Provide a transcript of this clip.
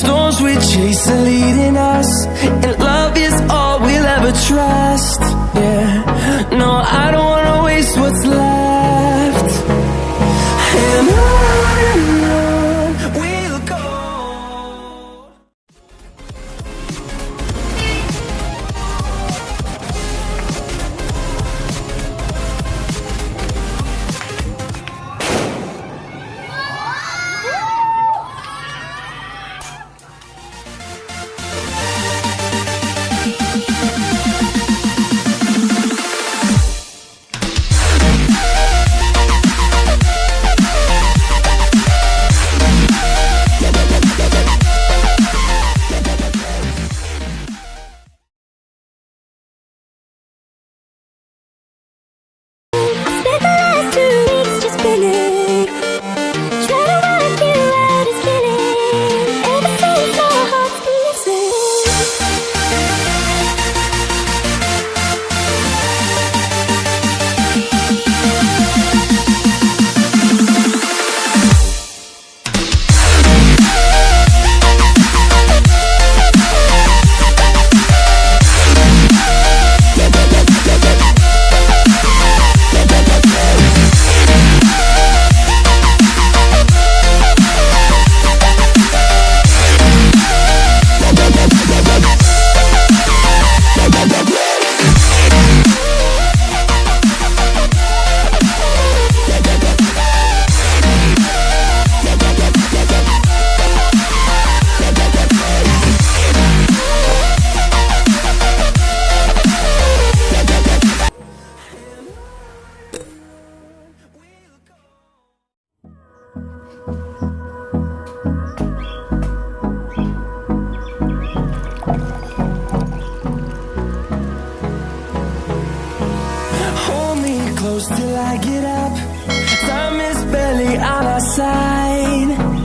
storms we chase are leading us, and love is all we'll ever trust. Yeah, no, I don't wanna waste what's left. And on we'll go. Hold me close till I get up. Time is barely on our side.